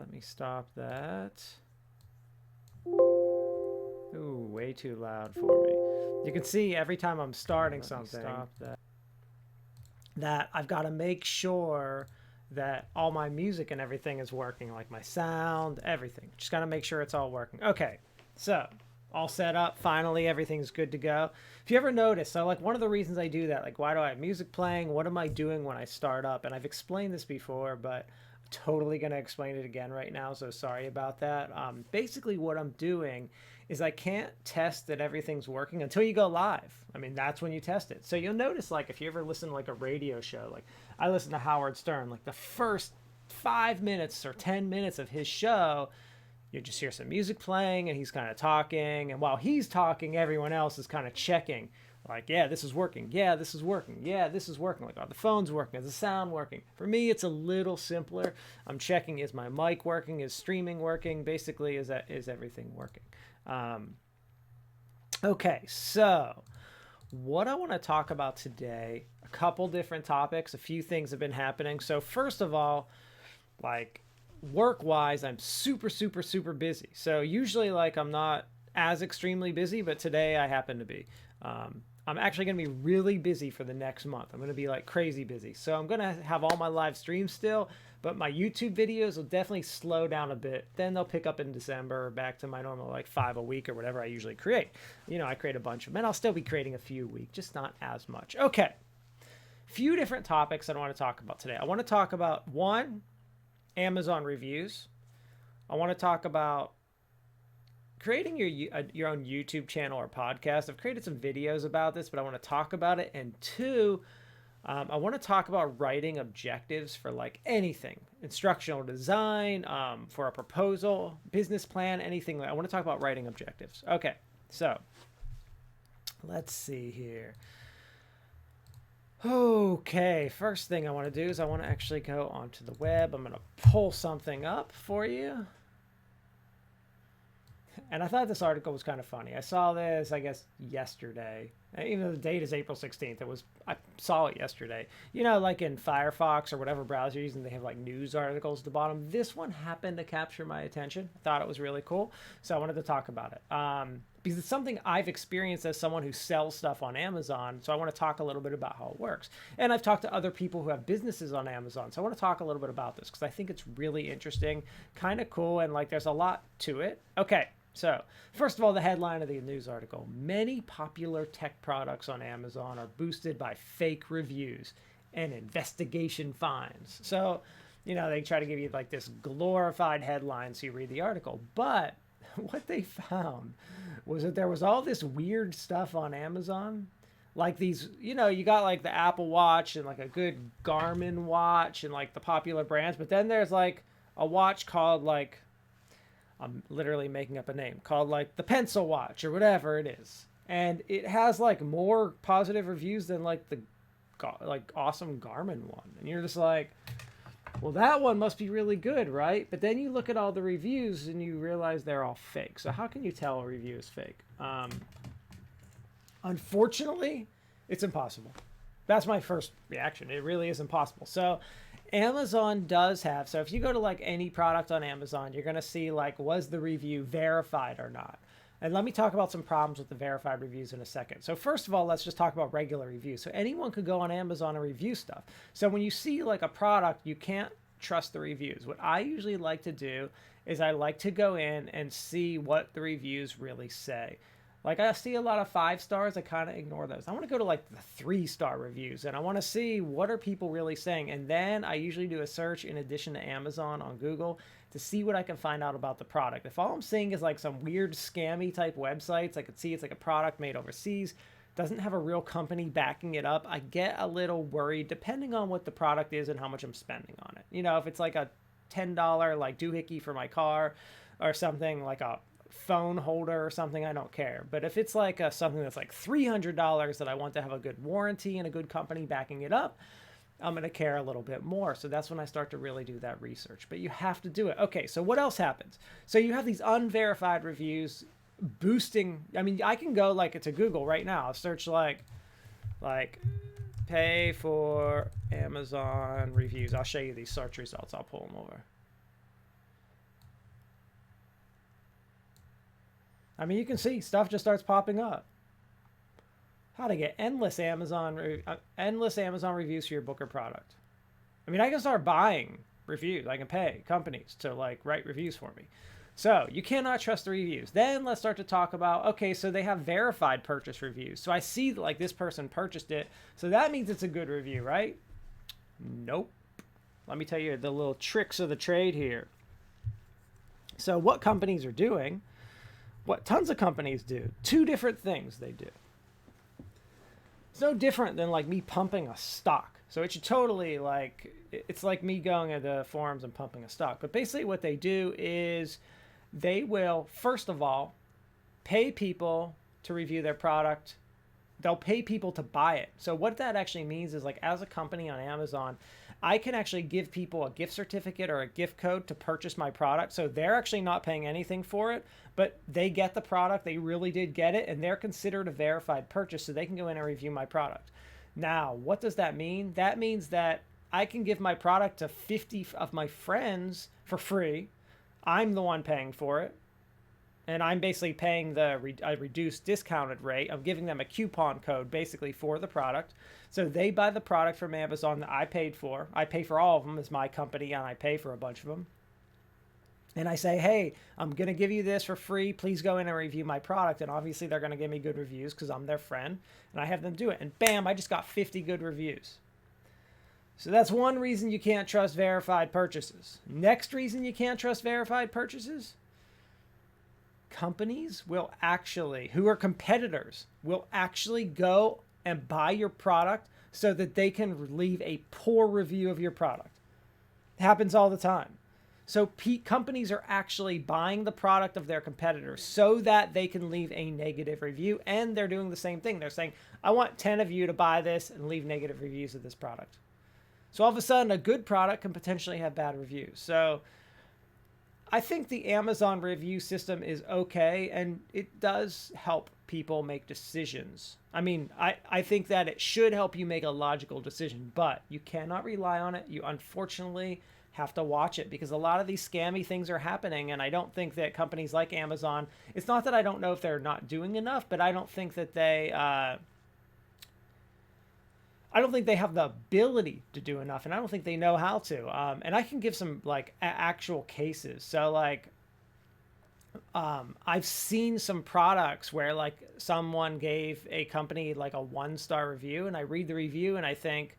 let me stop that. Ooh, way too loud for me. You can see every time I'm starting something, stop that I've got to make sure that all my music and everything is working, like my sound, everything. Just got to make sure it's all working. Okay, so all set up. Finally, everything's good to go. If you ever notice, so like one of the reasons I do that, like why do I have music playing? What am I doing when I start up? And I've explained this before, but I'm totally going to explain it again right now. So sorry about that. Basically what I'm doing is I can't test that everything's working until you go live. I mean, that's when you test it. So you'll notice, like, if you ever listen to like a radio show, like I listen to Howard Stern, like the first 5 minutes or 10 minutes of his show, you just hear some music playing and he's kind of talking. And while he's talking, everyone else is kind of checking, like, yeah, this is working. Yeah, this is working. Yeah, this is working. Like, are the phones working? Is the sound working? For me, it's a little simpler. I'm checking, is my mic working? Is streaming working? Basically, is everything working? Okay, so what I want to talk about today, a couple different topics, a few things have been happening. So first of all, like work-wise, I'm super, super, super busy. So usually like I'm not as extremely busy, but today I happen to be. I'm actually going to be really busy for the next month. I'm going to be like crazy busy. So I'm going to have all my live streams still, but my YouTube videos will definitely slow down a bit. Then they'll pick up in December, back to my normal like 5 a week or whatever I usually create. You know, I create a bunch of them, and I'll still be creating a few a week, just not as much. Okay. Few different topics I want to talk about today. I want to talk about, one, Amazon reviews. I want to talk about creating your own YouTube channel or podcast. I've created some videos about this, but I want to talk about it. And two, I want to talk about writing objectives for like anything, instructional design, for a proposal, business plan, anything. I want to talk about writing objectives. Okay, so let's see here. Okay, first thing I want to do is I want to actually go onto the web. I'm going to pull something up for you. And I thought this article was kind of funny. I saw this, I guess, yesterday. Even though the date is April 16th, I saw it yesterday. You know, like in Firefox or whatever browser you're using, they have like news articles at the bottom. This one happened to capture my attention. I thought it was really cool, so I wanted to talk about it. Because it's something I've experienced as someone who sells stuff on Amazon, so I want to talk a little bit about how it works. And I've talked to other people who have businesses on Amazon, so I want to talk a little bit about this because I think it's really interesting, kind of cool, and like there's a lot to it. Okay. So, first of all, the headline of the news article: many popular tech products on Amazon are boosted by fake reviews and investigation finds. So, you know, they try to give you like this glorified headline so you read the article. But what they found was that there was all this weird stuff on Amazon. Like these, you know, you got like the Apple Watch and like a good Garmin watch and like the popular brands. But then there's like a watch called like, I'm literally making up a name, called like the Pencil Watch or whatever it is. And it has like more positive reviews than like the like awesome Garmin one. And you're just like, well, that one must be really good, right? But then you look at all the reviews and you realize they're all fake. So how can you tell a review is fake? Unfortunately, it's impossible. That's my first reaction. It really is impossible. So Amazon does have, so if you go to like any product on Amazon, you're going to see like, was the review verified or not? And let me talk about some problems with the verified reviews in a second. So first of all, let's just talk about regular reviews. So anyone could go on Amazon and review stuff. So when you see like a product, you can't trust the reviews. What I usually like to do is I like to go in and see what the reviews really say. Like I see a lot of 5 stars, I kind of ignore those. I want to go to like the 3-star reviews and I want to see what are people really saying. And then I usually do a search in addition to Amazon on Google to see what I can find out about the product. If all I'm seeing is like some weird scammy type websites, I could see it's like a product made overseas, doesn't have a real company backing it up, I get a little worried depending on what the product is and how much I'm spending on it. You know, if it's like a $10 like doohickey for my car or something like a phone holder or something, I don't care. But if it's like something that's like $300 that I want to have a good warranty and a good company backing it up, I'm going to care a little bit more. So that's when I start to really do that research. But you have to do it. Okay, so what else happens? So you have these unverified reviews boosting. I mean, I can go like to Google right now. I'll search like pay for Amazon reviews. I'll show you these search results. I'll pull them over. I mean, you can see stuff just starts popping up. How to get endless Amazon reviews for your book or product. I mean, I can start buying reviews. I can pay companies to like write reviews for me. So you cannot trust the reviews. Then let's start to talk about, okay, so they have verified purchase reviews. So I see like this person purchased it. So that means it's a good review, right? Nope. Let me tell you the little tricks of the trade here. So what companies are doing, what tons of companies do, two different things they do. It's no different than like me pumping a stock. So it should totally like, it's like me going to the forums and pumping a stock. But basically what they do is they will, first of all, pay people to review their product. They'll pay people to buy it. So what that actually means is like as a company on Amazon, I can actually give people a gift certificate or a gift code to purchase my product. So they're actually not paying anything for it, but they get the product. They really did get it, and they're considered a verified purchase, so they can go in and review my product. Now, what does that mean? That means that I can give my product to 50 of my friends for free. I'm the one paying for it. And I'm basically paying the reduced discounted rate. I'm giving them a coupon code basically for the product. So they buy the product from Amazon that I paid for. I pay for all of them as my company, and I pay for a bunch of them. And I say, hey, I'm going to give you this for free. Please go in and review my product. And obviously they're going to give me good reviews because I'm their friend. And I have them do it. And bam, I just got 50 good reviews. So that's one reason you can't trust verified purchases. Next reason you can't trust verified purchases. Companies will actually, who are competitors, will actually go and buy your product so that they can leave a poor review of your product. It happens all the time. So companies are actually buying the product of their competitors so that they can leave a negative review, and they're doing the same thing. They're saying, I want 10 of you to buy this and leave negative reviews of this product. So all of a sudden, a good product can potentially have bad reviews. So I think the Amazon review system is okay, and it does help people make decisions. I mean, I think that it should help you make a logical decision, but you cannot rely on it. You unfortunately have to watch it because a lot of these scammy things are happening, and I don't think that companies like Amazon, it's not that I don't know if they're not doing enough, but I don't think that they have the ability to do enough, and I don't think they know how to. And I can give some like actual cases. So like, I've seen some products where like someone gave a company like a 1-star review, and I read the review and I think,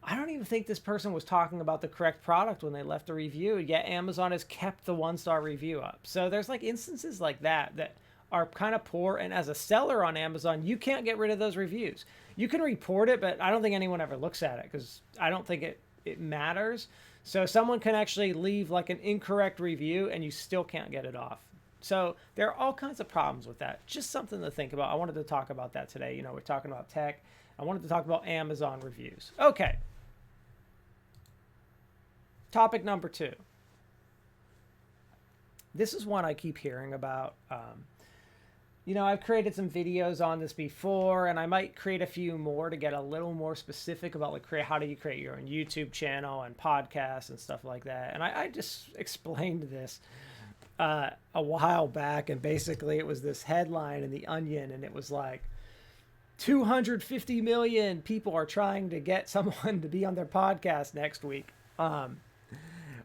I don't even think this person was talking about the correct product when they left the review, yet Amazon has kept the 1-star review up. So there's like instances like that are kind of poor. And as a seller on Amazon, you can't get rid of those reviews. You can report it, but I don't think anyone ever looks at it because I don't think it matters. So someone can actually leave like an incorrect review and you still can't get it off. So there are all kinds of problems with that. Just something to think about. I wanted to talk about that today. You know, we're talking about tech. I wanted to talk about Amazon reviews. Okay. Topic number 2. This is one I keep hearing about. You know, I've created some videos on this before, and I might create a few more to get a little more specific about like how do you create your own YouTube channel and podcasts and stuff like that. And I just explained this a while back, and basically it was this headline in The Onion, and it was like 250 million people are trying to get someone to be on their podcast next week.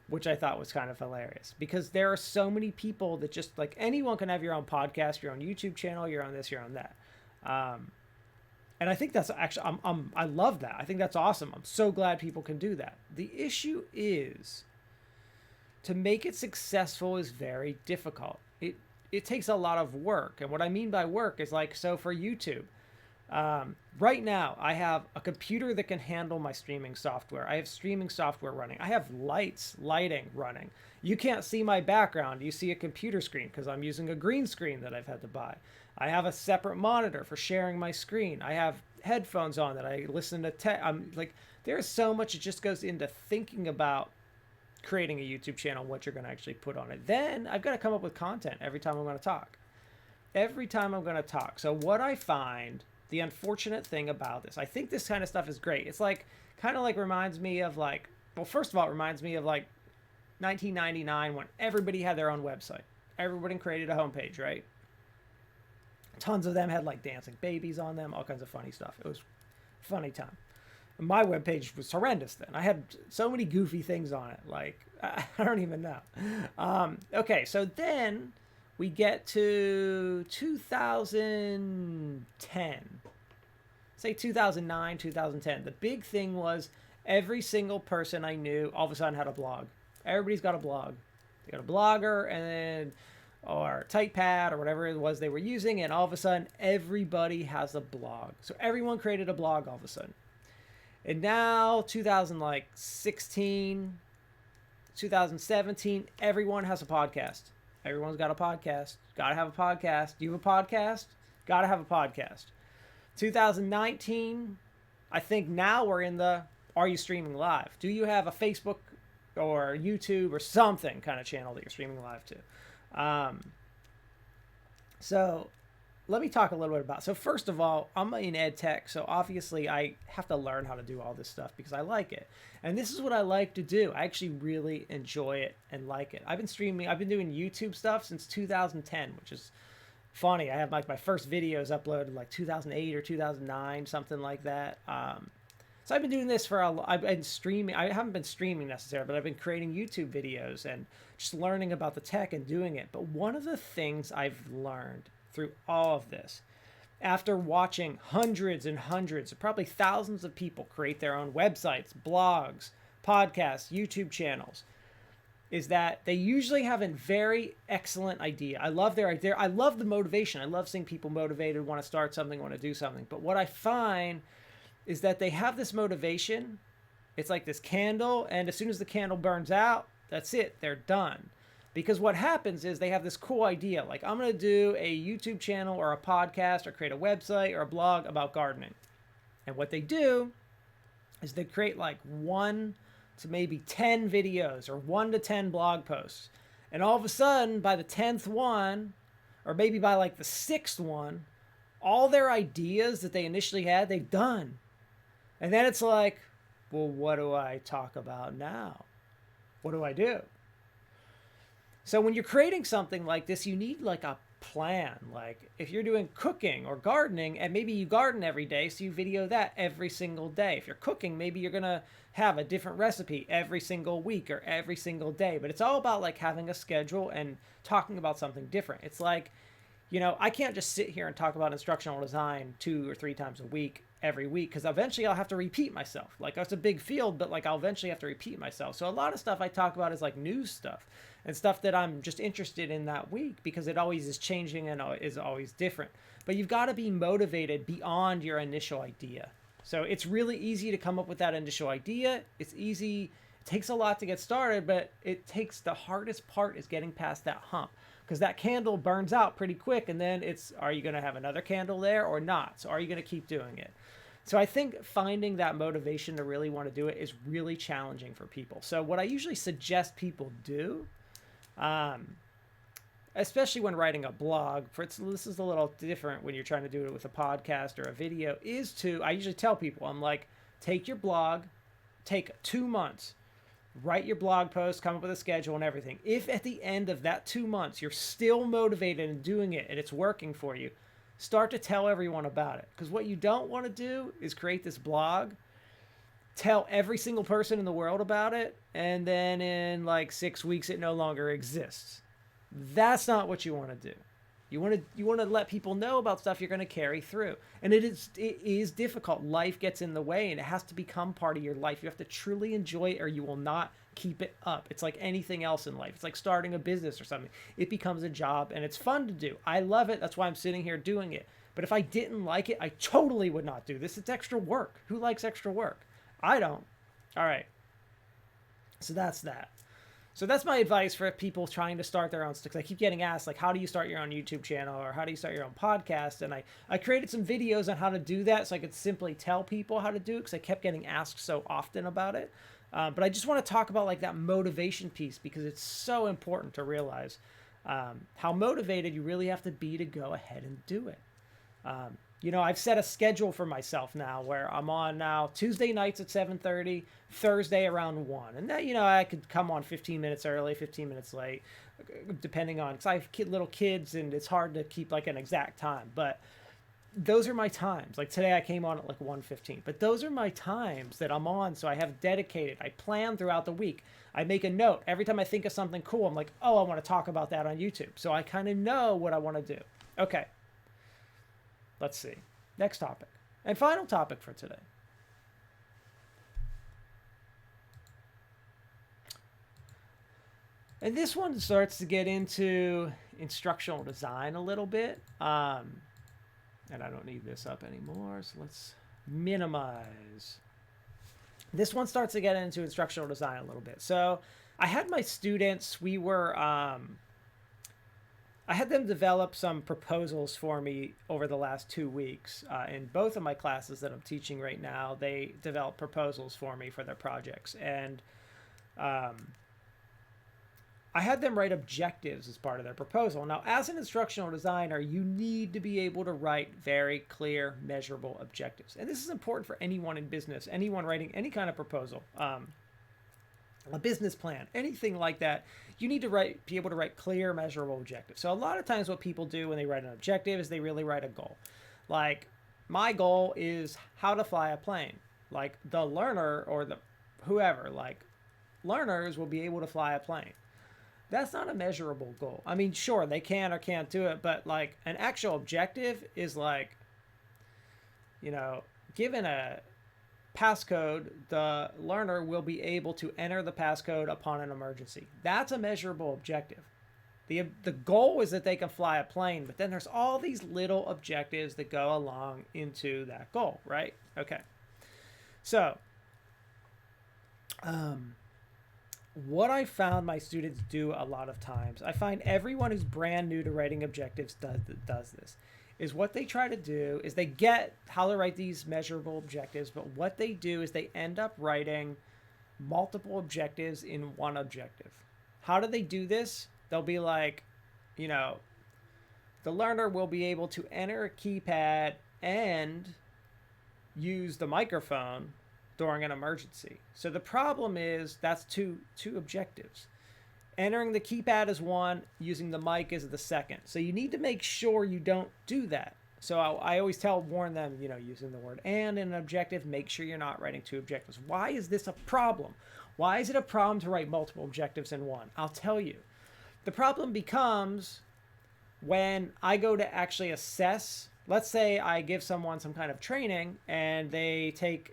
Which I thought was kind of hilarious because there are so many people that just like anyone can have your own podcast, your own YouTube channel, your own this, your own that. And I think that's actually, I love that. I think that's awesome. I'm so glad people can do that. The issue is to make it successful is very difficult. It takes a lot of work. And what I mean by work is like, so for YouTube, right now I have a computer that can handle my streaming software. I have streaming software running. I have lighting running. You can't see my background. You see a computer screen because I'm using a green screen that I've had to buy. I have a separate monitor for sharing my screen. I have headphones on that I listen to tech. I'm like, there's so much that just goes into thinking about creating a YouTube channel, what you're going to actually put on it. Then I've got to come up with content every time I'm going to talk. So what I find, the unfortunate thing about this, I think this kind of stuff is great. It's like, kind of like reminds me of like, well, first of all, it reminds me of like 1999 when everybody had their own website. Everybody created a homepage, right? Tons of them had like dancing babies on them, all kinds of funny stuff. It was a funny time. My webpage was horrendous then. I had so many goofy things on it. Like, I don't even know. Okay, so then we get to 2010. Say 2009, 2010. The big thing was every single person I knew all of a sudden had a blog. Everybody's got a blog. They got a blogger and or TypePad or whatever it was they were using, and all of a sudden everybody has a blog. So everyone created a blog all of a sudden. And now 2016, 2017, everyone has a podcast. Everyone's got a podcast. Got to have a podcast. Do you have a podcast? Got to have a podcast. 2019, I think now we're in the are you streaming live? Do you have a Facebook or YouTube or something kind of channel that you're streaming live to? So let me talk a little bit about, so first of all, I'm in ed tech. So obviously I have to learn how to do all this stuff because I like it. And this is what I like to do. I actually really enjoy it and like it. I've been doing YouTube stuff since 2010, which is funny. I have like my first videos uploaded like 2008 or 2009, something like that. So I've been doing this I've been streaming. I haven't been streaming necessarily, but I've been creating YouTube videos and just learning about the tech and doing it. But one of the things I've learned through all of this, after watching hundreds and hundreds, probably thousands of people create their own websites, blogs, podcasts, YouTube channels, is that they usually have a very excellent idea. I love their idea. I love the motivation. I love seeing people motivated, want to start something, want to do something. But what I find is that they have this motivation. It's like this candle, and as soon as the candle burns out, that's it. They're done. Because what happens is they have this cool idea, like I'm going to do a YouTube channel or a podcast or create a website or a blog about gardening. And what they do is they create like 1 to maybe 10 videos or 1 to 10 blog posts. And all of a sudden, by the 10th one, or maybe by like the 6th one, all their ideas that they initially had, they've done. And then it's like, well, what do I talk about now? What do I do? So when you're creating something like this, you need like a plan. Like if you're doing cooking or gardening, and maybe you garden every day, so you video that every single day. If you're cooking, maybe you're going to have a different recipe every single week or every single day. But it's all about like having a schedule and talking about something different. It's like, you know, I can't just sit here and talk about instructional design 2 or 3 times a week, every week, because eventually I'll have to repeat myself. Like it's a big field, but like I'll eventually have to repeat myself. So a lot of stuff I talk about is like news stuff and stuff that I'm just interested in that week because it always is changing and is always different. But you've got to be motivated beyond your initial idea. So it's really easy to come up with that initial idea. It's easy. It takes a lot to get started, but the hardest part is getting past that hump. Because that candle burns out pretty quick, and then are you going to have another candle there or not? So are you going to keep doing it? So I think finding that motivation to really want to do it is really challenging for people. So what I usually suggest people do, especially when writing a blog, this is a little different when you're trying to do it with a podcast or a video, I usually tell people, I'm like, take your blog, take 2 months, write your blog post, come up with a schedule and everything. If at the end of that 2 months, you're still motivated and doing it and it's working for you, start to tell everyone about it. Because what you don't want to do is create this blog, tell every single person in the world about it, and then in like 6 weeks, it no longer exists. That's not what you want to do. You want to let people know about stuff you're going to carry through. And it is difficult. Life gets in the way and it has to become part of your life. You have to truly enjoy it or you will not keep it up. It's like anything else in life. It's like starting a business or something. It becomes a job and it's fun to do. I love it. That's why I'm sitting here doing it. But if I didn't like it, I totally would not do this. It's extra work. Who likes extra work? I don't. All right. So that's that. So that's my advice for people trying to start their own stuff. I keep getting asked, like, how do you start your own YouTube channel or how do you start your own podcast? And I created some videos on how to do that so I could simply tell people how to do it because I kept getting asked so often about it. But I just want to talk about like that motivation piece because it's so important to realize how motivated you really have to be to go ahead and do it. You know, I've set a schedule for myself now where I'm on now Tuesday nights at 7:30, Thursday around 1. And that, you know, I could come on 15 minutes early, 15 minutes late, depending on, because I have little kids and it's hard to keep like an exact time. But those are my times. Like today I came on at like 1:15. But those are my times that I'm on. So I have dedicated. I plan throughout the week. I make a note. Every time I think of something cool, I'm like, oh, I want to talk about that on YouTube. So I kind of know what I want to do. Okay. Let's see. Next topic. And final topic for today. And this one starts to get into instructional design a little bit. And I don't need this up anymore, so let's minimize. This one starts to get into instructional design a little bit. So I had my students, I had them develop some proposals for me over the last 2 weeks. In both of my classes that I'm teaching right now, they develop proposals for me for their projects. And I had them write objectives as part of their proposal. Now, as an instructional designer, you need to be able to write very clear, measurable objectives. And this is important for anyone in business, anyone writing any kind of proposal, a business plan, anything like that. You need to be able to write clear, measurable objectives. So a lot of times what people do when they write an objective is they really write a goal. Like, my goal is how to fly a plane. Like, the learner or the whoever, like, learners will be able to fly a plane. That's not a measurable goal. I mean, sure, they can or can't do it, but like an actual objective is like, you know, given a passcode, the learner will be able to enter the passcode upon an emergency. That's a measurable objective. The goal is that they can fly a plane, but then there's all these little objectives that go along into that goal, right? Okay. So, what I found my students do a lot of times, I find everyone who's brand new to writing objectives does this, is what they try to do is they get how to write these measurable objectives, but what they do is they end up writing multiple objectives in one objective. How do they do this? They'll be like, you know, the learner will be able to enter a keypad and use the microphone during an emergency. So the problem is that's two objectives. Entering the keypad is one, using the mic is the second. So you need to make sure you don't do that. So I always warn them, you know, using the word and in an objective, make sure you're not writing two objectives. Why is this a problem? Why is it a problem to write multiple objectives in one? I'll tell you. The problem becomes when I go to actually assess, let's say I give someone some kind of training and they take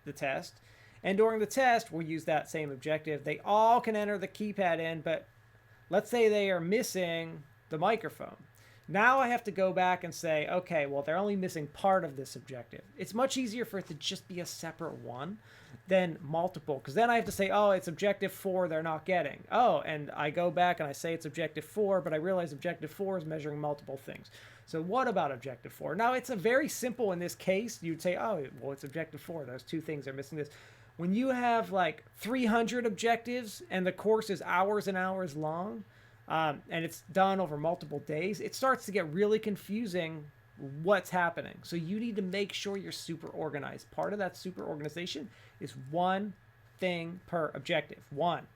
the test, and during the test we'll use that same objective. They all can enter the keypad in, but let's say they are missing the microphone. Now I have to go back and say, okay, well, they're only missing part of this objective. It's much easier for it to just be a separate one than multiple, because then I have to say, oh, it's objective 4 they're not getting. Oh, and I go back and I say it's objective 4, but I realize objective 4 is measuring multiple things. So what about objective 4? Now, it's a very simple in this case. You'd say, oh, well, it's objective 4. Those two things are missing this. When you have like 300 objectives and the course is hours and hours long, and it's done over multiple days, it starts to get really confusing what's happening. So you need to make sure you're super organized. Part of that super organization is one thing per objective. One.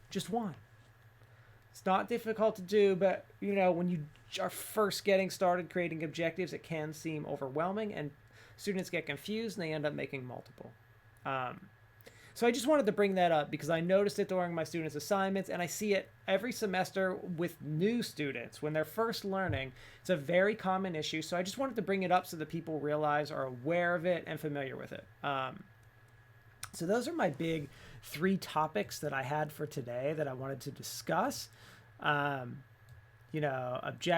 Just one. It's not difficult to do, but you know, when you are first getting started creating objectives, it can seem overwhelming and students get confused and they end up making multiple. So I just wanted to bring that up because I noticed it during my students' assignments, and I see it every semester with new students when they're first learning. It's a very common issue, so I just wanted to bring it up so that people realize, are aware of it, and familiar with it. So those are my big 3 topics that I had for today that I wanted to discuss. You know,